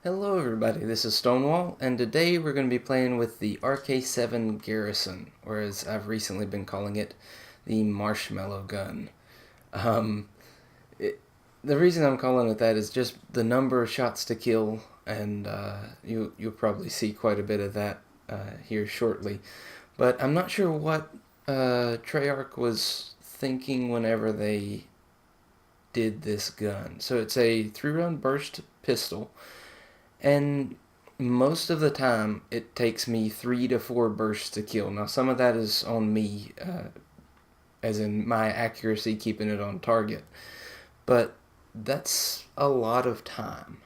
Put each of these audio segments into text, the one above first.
Hello everybody, this is Stonewall, and today we're going to be playing with the RK7 Garrison, or as I've recently been calling it, the Marshmallow Gun. Um, the reason I'm calling it that is just the number of shots to kill, and you'll probably see quite a bit of that here shortly. But I'm not sure what Treyarch was thinking whenever they did this gun. So it's a 3-round burst pistol. And most of the time, it takes me 3 to 4 bursts to kill. Now, some of that is on me, as in my accuracy keeping it on target. But that's a lot of time.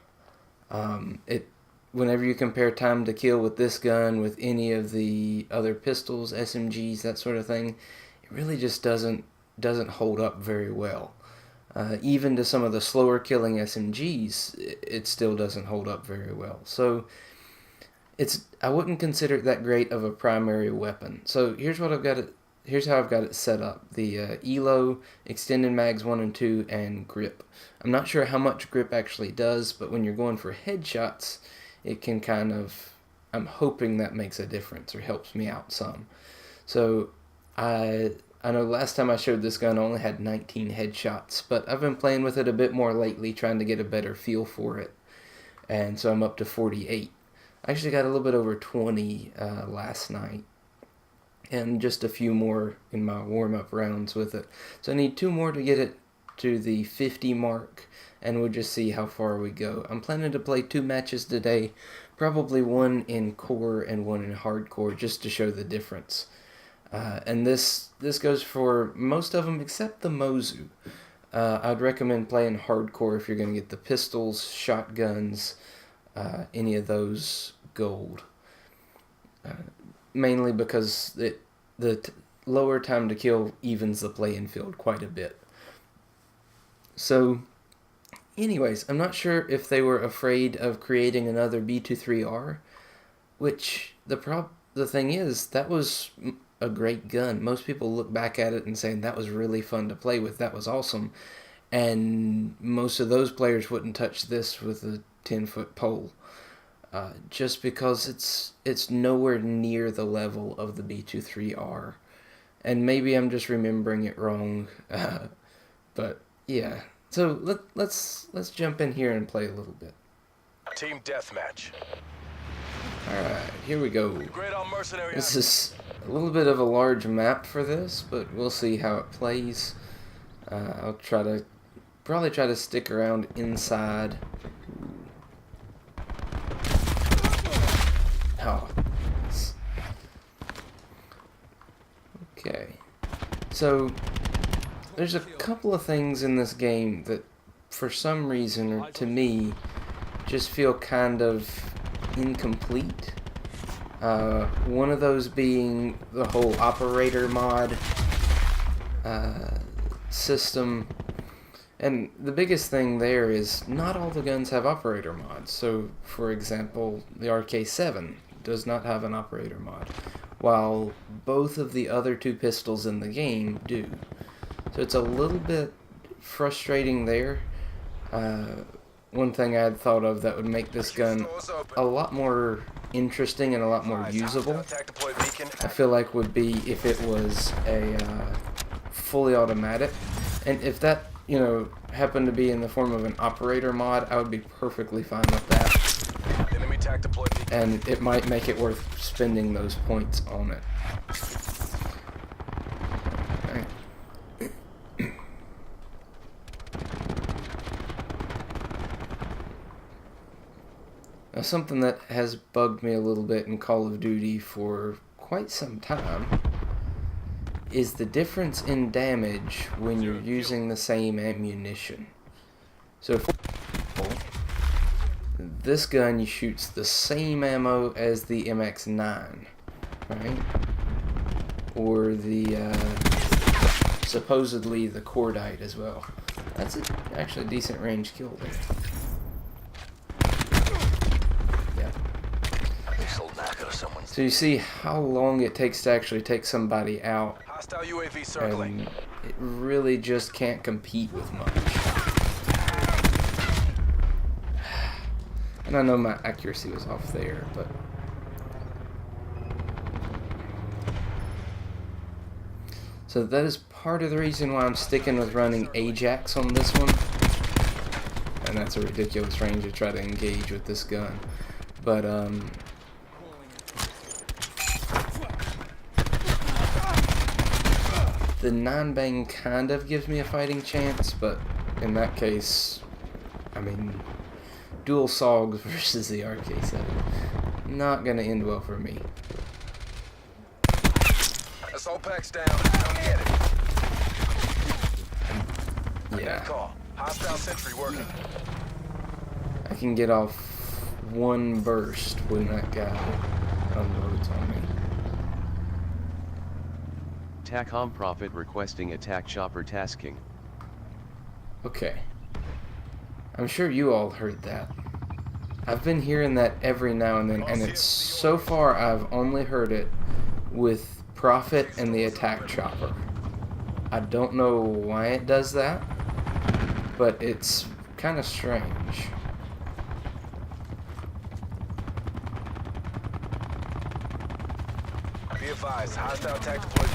Whenever you compare time to kill with this gun, with any of the other pistols, SMGs, that sort of thing, it really just doesn't hold up very well. Even to some of the slower killing SMGs, it still doesn't hold up very well. So I wouldn't consider it that great of a primary weapon. So here's how I've got it set up. The ELO, extended mags 1 and 2, and grip. I'm not sure how much grip actually does, but when you're going for headshots, it can kind of, I'm hoping that makes a difference or helps me out some. So I know last time I showed this gun I only had 19 headshots, but I've been playing with it a bit more lately, trying to get a better feel for it. And so I'm up to 48. I actually got a little bit over 20 last night, and just a few more in my warm-up rounds with it. So I need 2 more to get it to the 50 mark, and we'll just see how far we go. I'm planning to play 2 matches today, probably 1 in core and 1 in hardcore, just to show the difference. And this goes for most of them except the Mozu. I'd recommend playing hardcore if you're going to get the pistols, shotguns, any of those gold. Mainly because the lower time to kill evens the playing field quite a bit. So, anyways, I'm not sure if they were afraid of creating another B23R, which the thing is, that was a great gun. Most people look back at it and say that was really fun to play with, that was awesome, and most of those players wouldn't touch this with a 10-foot pole, just because it's nowhere near the level of the B23R, and maybe I'm just remembering it wrong, but yeah. So let's jump in here and play a little bit. Team deathmatch. Alright, here we go. This is a little bit of a large map for this, but we'll see how it plays. I'll probably try to stick around inside. Oh. Okay. So, there's a couple of things in this game that, for some reason, or to me, just feel kind of incomplete. One of those being the whole operator mod system, and the biggest thing there is not all the guns have operator mods. So for example, the RK7 does not have an operator mod, while both of the other 2 pistols in the game do. So it's a little bit frustrating there. One thing I had thought of that would make this gun a lot more interesting and a lot more usable, I feel like, would be if it was a fully automatic. And if that, happened to be in the form of an operator mod, I would be perfectly fine with that. And it might make it worth spending those points on it. Now, something that has bugged me a little bit in Call of Duty for quite some time is the difference in damage when you're using the same ammunition. So, for example, this gun shoots the same ammo as the MX9, right? Or the, supposedly the Cordite as well. That's actually a decent range kill there. So you see how long it takes to actually take somebody out, and it really just can't compete with much. And I know my accuracy was off there, but... So that is part of the reason why I'm sticking with running Ajax on this one. And that's a ridiculous range to try to engage with this gun. But, the 9-bang kind of gives me a fighting chance, but in that case, I mean, dual SOGs versus the RK7. Not gonna end well for me. Assault pack's down. Come get it. Yeah. Call. Hostile sentry working. I can get off one burst when that guy unloads on me. TACOM Prophet requesting attack chopper tasking. Okay. I'm sure you all heard that. I've been hearing that every now and then, and it's so far I've only heard it with Prophet and the attack chopper. I don't know why it does that, but it's kind of strange. Be advised, hostile attack deployed.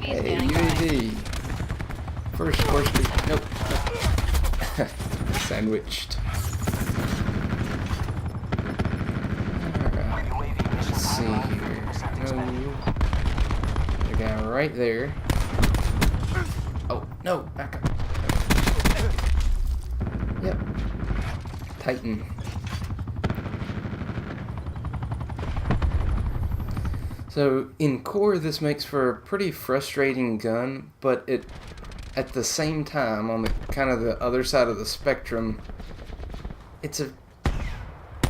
Hey, UAV. First, nope. Sandwiched. Alright. Let's see here. No. The guy right there. Oh, no. Back up. Yep. Titan. So, in core, this makes for a pretty frustrating gun, but it, at the same time, on the kind of the other side of the spectrum, it's a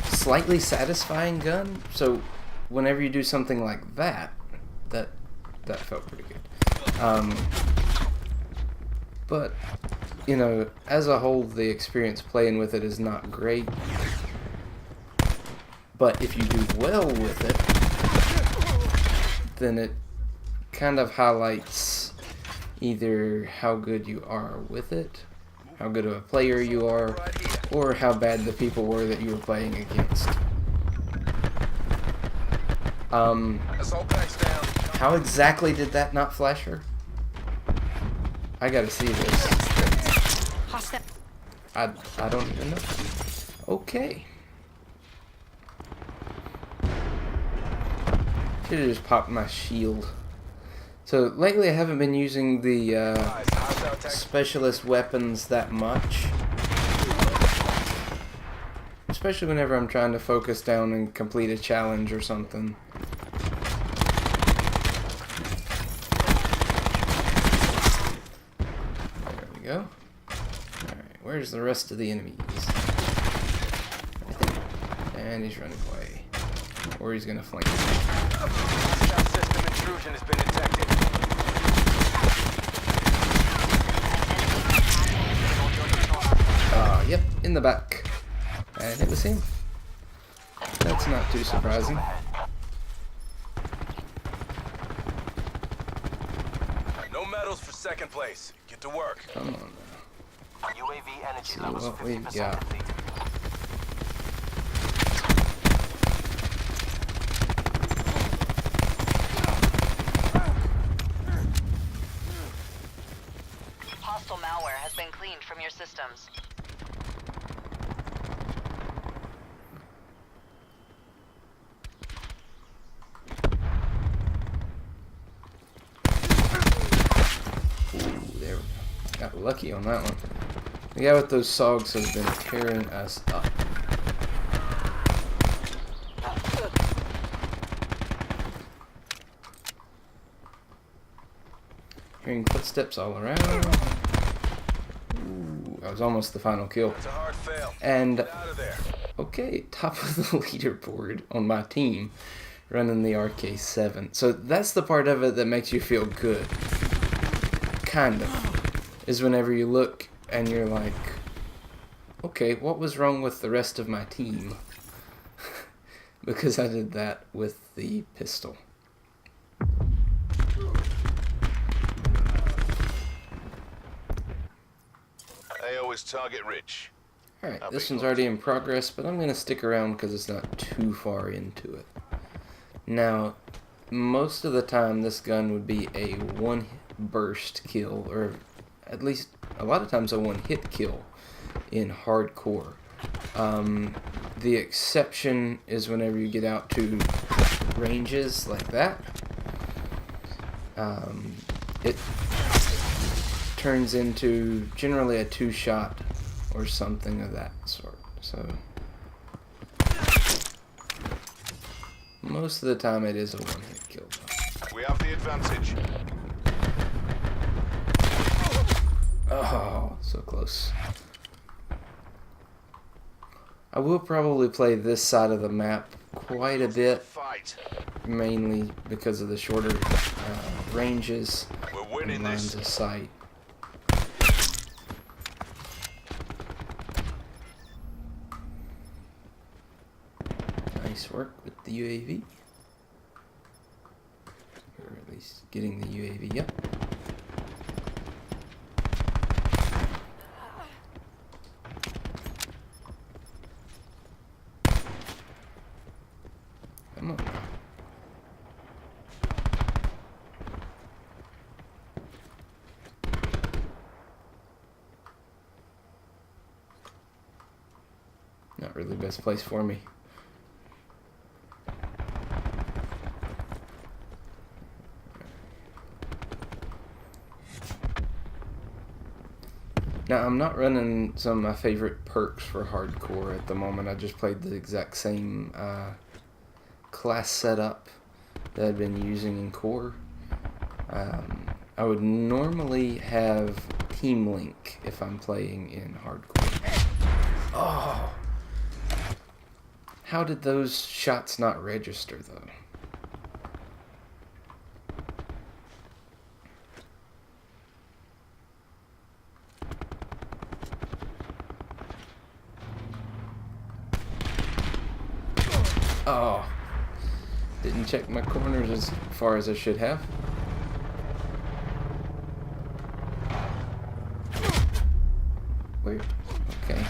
slightly satisfying gun. So, whenever you do something like that felt pretty good. But, you know, as a whole, the experience playing with it is not great. But if you do well with it, then it kind of highlights either how good you are with it, how good of a player you are, or how bad the people were that you were playing against. How exactly did that not flash her? I gotta see this. I don't even know. Okay. Should have just popped my shield. So lately I haven't been using the specialist weapons that much. Especially whenever I'm trying to focus down and complete a challenge or something. There we go. Alright, where's the rest of the enemies? And he's running away. Or he's gonna flank me. System intrusion has been detected. Yep, in the back. And it was him. That's not too surprising. No medals for second place. Get to work. Come on now. UAV energy See levels what we've 50% got. complete. Hostile malware has been cleaned from your systems. Ooh, there we go. Got lucky on that one. The guy with those SOGs has been tearing us up. Hearing footsteps all around. Ooh, that was almost the final kill. It's a hard fail. And, Get out of there. okay, top of the leaderboard on my team, running the RK7. So that's the part of it that makes you feel good. kind of, is whenever you look and you're like, okay, what was wrong with the rest of my team? Because I did that with the pistol. AO is target rich. Alright, this one's already in progress, but I'm going to stick around because it's not too far into it. Now, most of the time this gun would be a one burst kill, or at least a lot of times a one hit kill in hardcore. The exception is whenever you get out to ranges like that. It turns into generally a two-shot or something of that sort. So most of the time it is a one-hit kill though. We have the advantage. Oh, so close. I will probably play this side of the map quite a bit, Fight. mainly because of the shorter ranges We're winning and lines this. of sight. Nice work with the UAV. Or at least getting the UAV up. Come on. Not really the best place for me. Now, I'm not running some of my favorite perks for hardcore at the moment. I just played the exact same class setup that I've been using in core. I would normally have Team Link if I'm playing in hardcore. Oh! How did those shots not register, though? Oh, didn't check my corners as far as I should have. Where? Okay.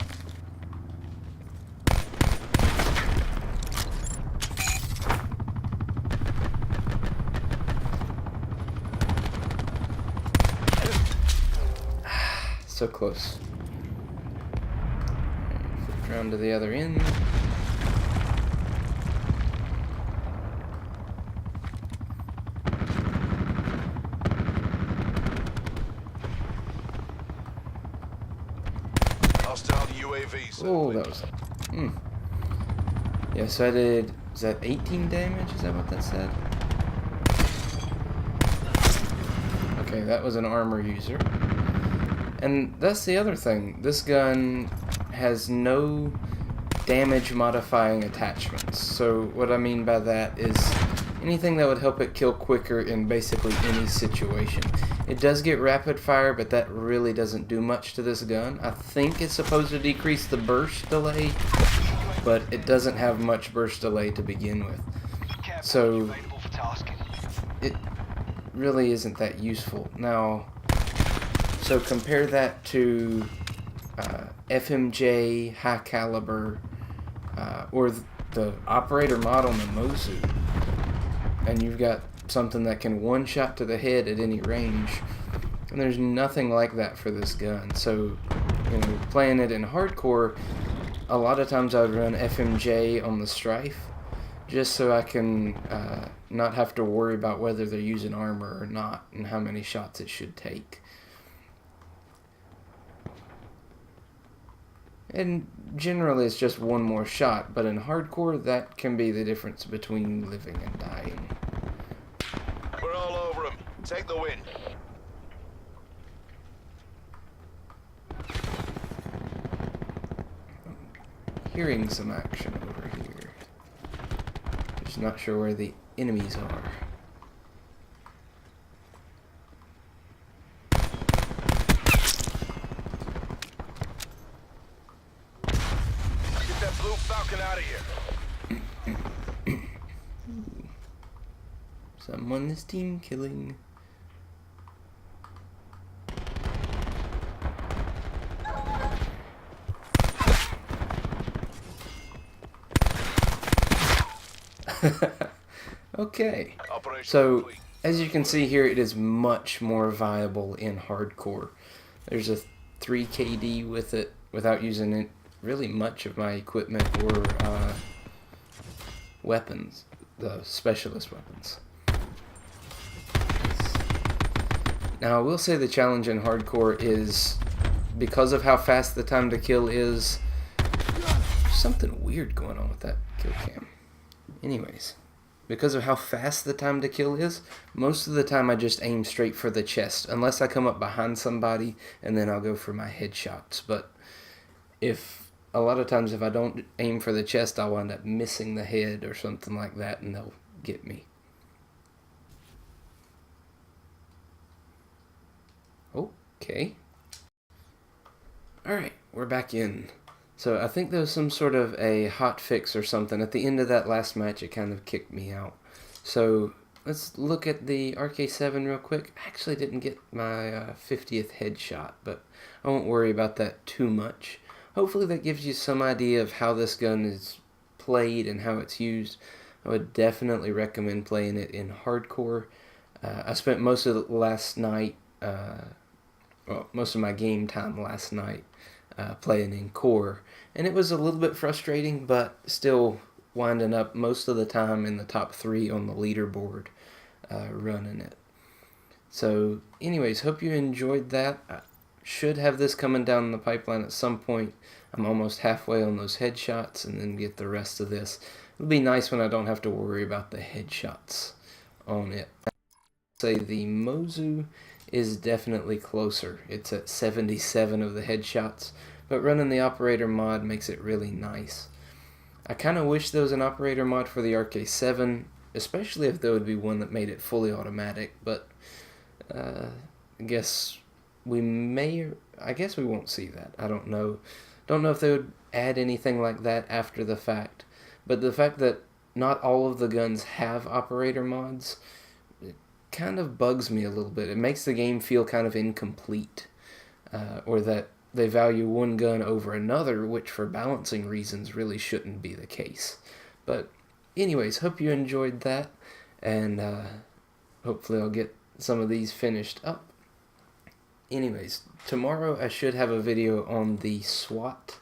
So close. Flip around to the other end. Hostile UAVs. Oh, that was... Yeah, so I did... Is that 18 damage? Is that what that said? Okay, that was an armor user. And that's the other thing. This gun has no damage modifying attachments. So what I mean by that is anything that would help it kill quicker in basically any situation. It does get rapid fire, but that really doesn't do much to this gun. I think it's supposed to decrease the burst delay, but it doesn't have much burst delay to begin with. So it really isn't that useful. Now, so compare that to FMJ, high caliber, or the operator mod on the Mozu, and you've got something that can one shot to the head at any range, and there's nothing like that for this gun. So, you know, playing it in hardcore, a lot of times I would run FMJ on the Strife, just so I can not have to worry about whether they're using armor or not, and how many shots it should take. And generally it's just one more shot, but in hardcore that can be the difference between living and dying. We're all over them. Take the win. Hearing some action over here. Just not sure where the enemies are. Smoking out of here. Someone is team killing. Okay, Operation so complete. as you can see here, it is much more viable in hardcore. There's a 3 KD with it without using it really much of my equipment or weapons, the specialist weapons. Now I will say the challenge in hardcore is, because of how fast the time to kill is, there's something weird going on with that kill cam. Anyways, because of how fast the time to kill is, most of the time I just aim straight for the chest, unless I come up behind somebody, and then I'll go for my headshots. But a lot of times if I don't aim for the chest, I'll wind up missing the head or something like that, and they'll get me. Okay. Alright, we're back in. So I think there was some sort of a hot fix or something. At the end of that last match, it kind of kicked me out. So let's look at the RK7 real quick. I actually didn't get my 50th headshot, but I won't worry about that too much. Hopefully that gives you some idea of how this gun is played and how it's used. I would definitely recommend playing it in hardcore. I spent most of the last night, most of my game time last night playing in core, and it was a little bit frustrating, but still winding up most of the time in the top 3 on the leaderboard running it. So anyways, hope you enjoyed that. I should have this coming down the pipeline at some point. I'm almost halfway on those headshots, and then get the rest of this. It'll be nice when I don't have to worry about the headshots on it. I'd say the Mozu is definitely closer. It's at 77 of the headshots, but running the operator mod makes it really nice. I kind of wish there was an operator mod for the RK7, especially if there would be one that made it fully automatic, but I guess we won't see that. I don't know. Don't know if they would add anything like that after the fact, but the fact that not all of the guns have operator mods kind of bugs me a little bit. It makes the game feel kind of incomplete, or that they value one gun over another, which for balancing reasons really shouldn't be the case. But anyways, hope you enjoyed that, and hopefully I'll get some of these finished up. Anyways, tomorrow I should have a video on the SWAT,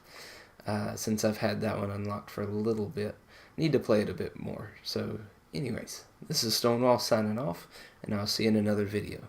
since I've had that one unlocked for a little bit. Need to play it a bit more. So anyways, this is Stonewall signing off, and I'll see you in another video.